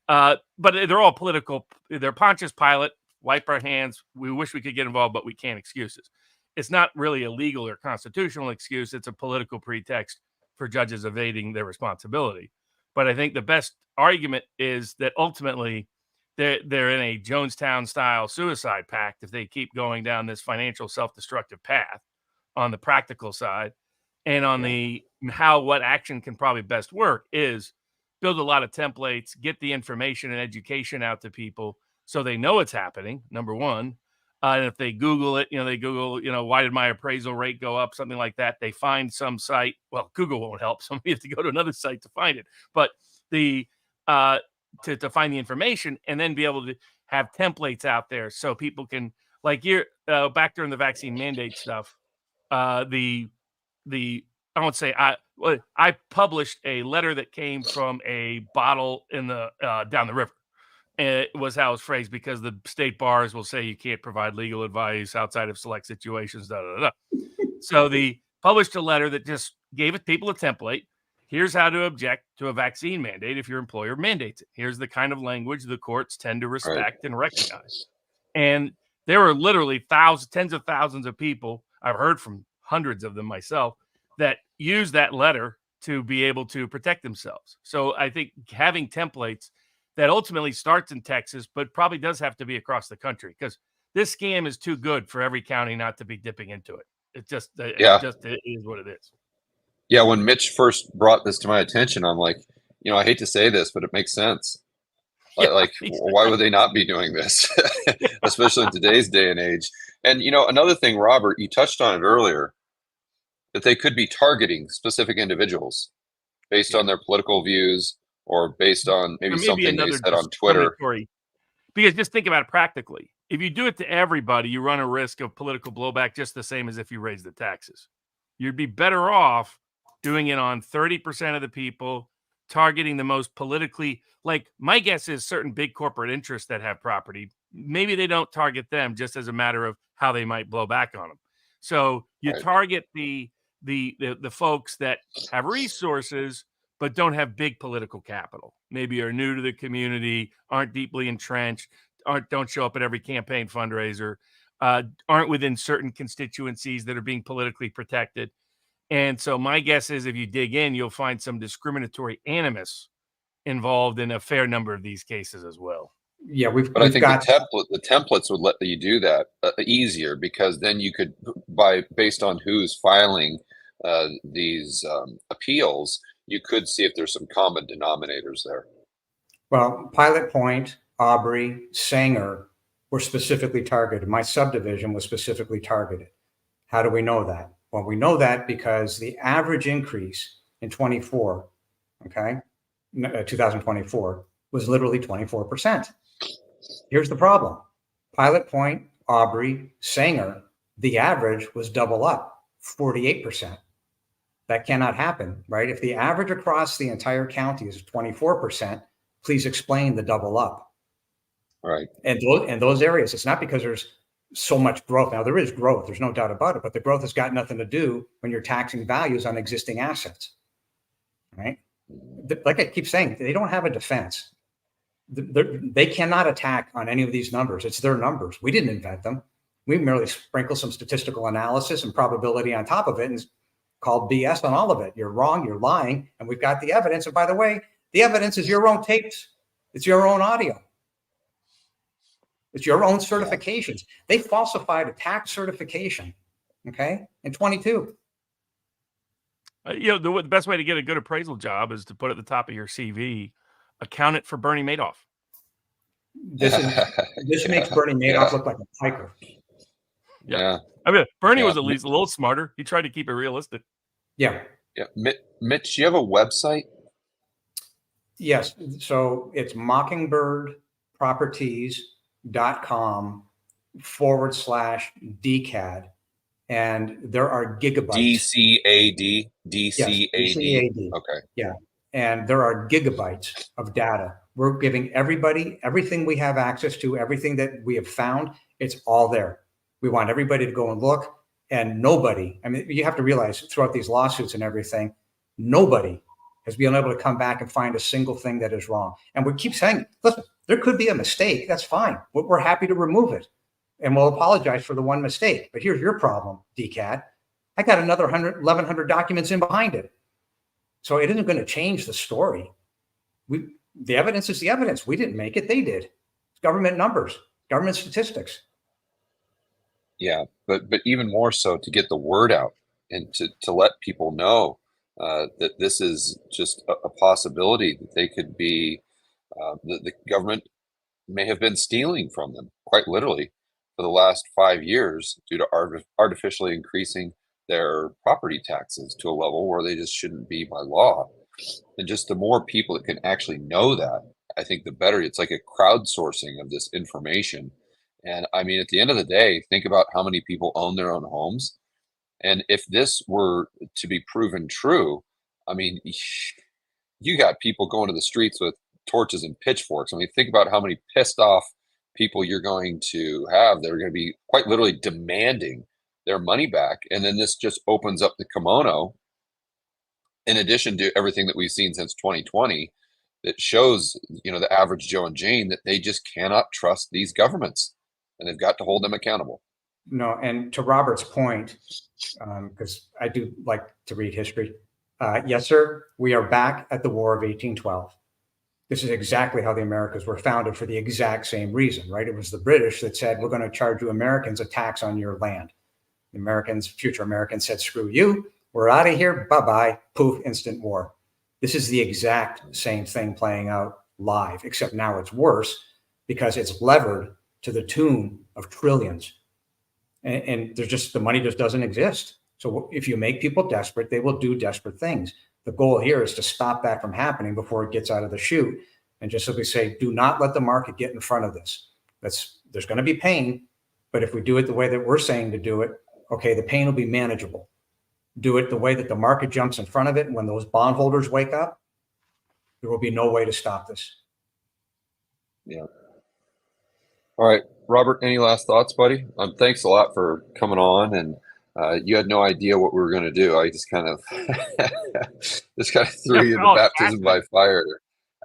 But they're all political. They're Pontius Pilate, wipe our hands. We wish we could get involved, but we can't excuses. It's not really a legal or constitutional excuse. It's a political pretext for judges evading their responsibility. But I think the best argument is that ultimately they're in a Jonestown-style suicide pact if they keep going down this financial self-destructive path on the practical side. And on what action can probably best work is build a lot of templates, get the information and education out to people so they know it's happening, number one. And if they Google it, they Google, why did my appraisal rate go up? Something like that. They find some site. Well, Google won't help. So you have to go to another site to find it. But to find the information and then be able to have templates out there so people can, like back during the vaccine mandate stuff, I published a letter that came from a bottle in the down the river. It was how it was phrased because the state bars will say you can't provide legal advice outside of select situations. So they published a letter that just gave people a template. Here's how to object to a vaccine mandate if your employer mandates it. Here's the kind of language the courts tend to respect and recognize. And there were literally tens of thousands of people, I've heard from hundreds of them myself, that use that letter to be able to protect themselves. So I think having templates that ultimately starts in Texas, but probably does have to be across the country because this scam is too good for every county not to be dipping into it. It is what it is. Yeah, when Mitch first brought this to my attention, I'm like, I hate to say this, but it makes sense. Why would they not be doing this, especially in today's day and age? And, another thing, Robert, you touched on it earlier. that they could be targeting specific individuals based on their political views or based on maybe something they said on Twitter. Because just think about it practically. If you do it to everybody, you run a risk of political blowback just the same as if you raise the taxes. You'd be better off doing it on 30% of the people, targeting the most politically, like my guess is certain big corporate interests that have property, maybe they don't target them just as a matter of how they might blow back on them. So you target the folks that have resources but don't have big political capital, maybe are new to the community, aren't deeply entrenched, don't show up at every campaign fundraiser, aren't within certain constituencies that are being politically protected. And so my guess is if you dig in, you'll find some discriminatory animus involved in a fair number of these cases as well. Yeah, but I think the templates would let you do that easier, because then you could, based on who's filing these appeals, you could see if there's some common denominators there. Well, Pilot Point, Aubrey, Sanger were specifically targeted. My subdivision was specifically targeted. How do we know that? Well, we know that because the average increase in 2024, was literally 24%. Here's the problem. Pilot Point, Aubrey, Sanger, the average was double up, 48%. That cannot happen, right? If the average across the entire county is 24%, please explain the double up. Right. And those areas, it's not because there's so much growth. Now, there is growth. There's no doubt about it. But the growth has got nothing to do when you're taxing values on existing assets, right? Like I keep saying, they don't have a defense. They cannot attack on any of these numbers. It's their numbers. We didn't invent them. We merely sprinkle some statistical analysis and probability on top of it and called BS on all of it. You're wrong. You're lying. And we've got the evidence. And by the way, the evidence is your own tapes. It's your own audio. It's your own certifications. They falsified a tax certification, okay, in 22. The best way to get a good appraisal job is to put at the top of your CV, account it for Bernie Madoff. This makes Bernie Madoff look like a piker. Yeah. I mean, Bernie was at least a little smarter. He tried to keep it realistic. Yeah. Mitch, do you have a website? Yes. So it's mockingbirdproperties.com/DCAD. And there are gigabytes. DCAD. Yes, DCAD. Okay. Yeah. And there are gigabytes of data. We're giving everybody everything we have access to, everything that we have found. It's all there. We want everybody to go and look. And nobody, I mean, you have to realize throughout these lawsuits and everything, nobody has been able to come back and find a single thing that is wrong. And we keep saying, listen, there could be a mistake. That's fine. We're happy to remove it. And we'll apologize for the one mistake. But here's your problem, DCAD. I got another 1,100 documents in behind it. So it isn't going to change the story. The evidence is the evidence. We didn't make it. They did. It's government numbers, government statistics. Yeah, but even more so to get the word out and to let people know that this is just a possibility that they could be, the government may have been stealing from them, quite literally, for the last 5 years due to artificially increasing their property taxes to a level where they just shouldn't be by law. And just the more people that can actually know that, I think the better. It's like a crowdsourcing of this information. And I mean, at the end of the day, think about how many people own their own homes. And if this were to be proven true, I mean, you got people going to the streets with torches and pitchforks. I mean, think about how many pissed off people you're going to have that are going to be quite literally demanding their money back. And then this just opens up the kimono, in addition to everything that we've seen since 2020, that shows, the average Joe and Jane that they just cannot trust these governments, and they've got to hold them accountable. No, and to Robert's point, because I do like to read history. Yes, sir, we are back at the War of 1812. This is exactly how the Americas were founded, for the exact same reason, right? It was the British that said, we're going to charge you Americans a tax on your land. The future Americans said, screw you, we're out of here, bye-bye, poof, instant war. This is the exact same thing playing out live, except now it's worse because it's levered to the tune of trillions. And there's the money just doesn't exist. So if you make people desperate, they will do desperate things. The goal here is to stop that from happening before it gets out of the chute, and just simply say, do not let the market get in front of this. There's going to be pain, but if we do it the way that we're saying to do it, okay, the pain will be manageable. Do it the way that the market jumps in front of it. And when those bondholders wake up, there will be no way to stop this. Yeah. All right, Robert, any last thoughts, buddy? Thanks a lot for coming on, and you had no idea what we were going to do. I just kind of threw you into baptism by fire.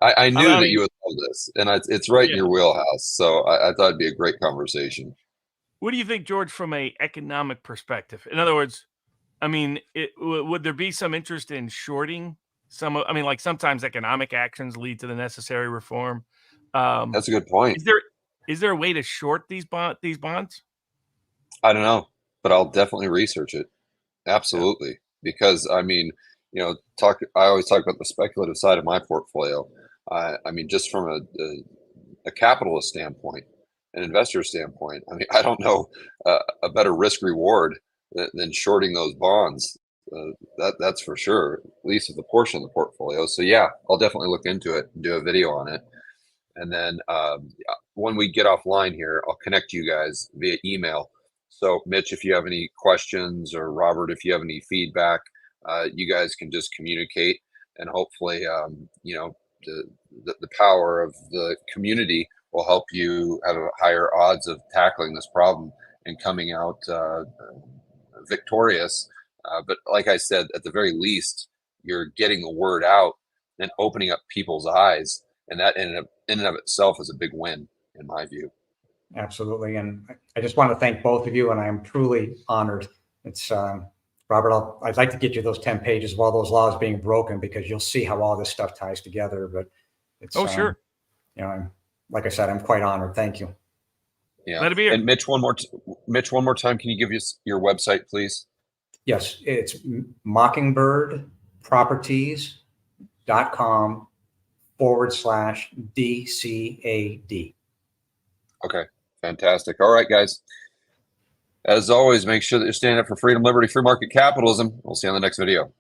I knew that you would love this, and it's right in your wheelhouse. So I thought it'd be a great conversation. What do you think, George, from a economic perspective? In other words, I mean, would there be some interest in shorting some? I mean, like sometimes economic actions lead to the necessary reform. That's a good point. Is there a way to short these bonds? I don't know, but I'll definitely research it. Absolutely, because I mean, I always talk about the speculative side of my portfolio. I mean, just from a capitalist standpoint, an investor standpoint, I mean, I don't know a better risk reward than shorting those bonds. That's for sure, at least with a portion of the portfolio. So yeah, I'll definitely look into it and do a video on it. And then when we get offline here, I'll connect you guys via email. So Mitch, if you have any questions, or Robert, if you have any feedback, you guys can just communicate, and hopefully, the power of the community will help you have a higher odds of tackling this problem and coming out victorious. But like I said, at the very least, you're getting the word out and opening up people's eyes. And that in and of itself is a big win, in my view. Absolutely. And I just want to thank both of you, and I'm truly honored. It's Robert, I'd like to get you those 10 pages of all those laws being broken, because you'll see how all this stuff ties together. But it's sure. Like I said, I'm quite honored. Thank you. Yeah. Let it be here. And Mitch, one more time, can you give us your website, please? Yes, it's mockingbirdproperties.com/DCAD. Okay, fantastic. All right, guys. As always, make sure that you're standing up for freedom, liberty, free market capitalism. We'll see you on the next video.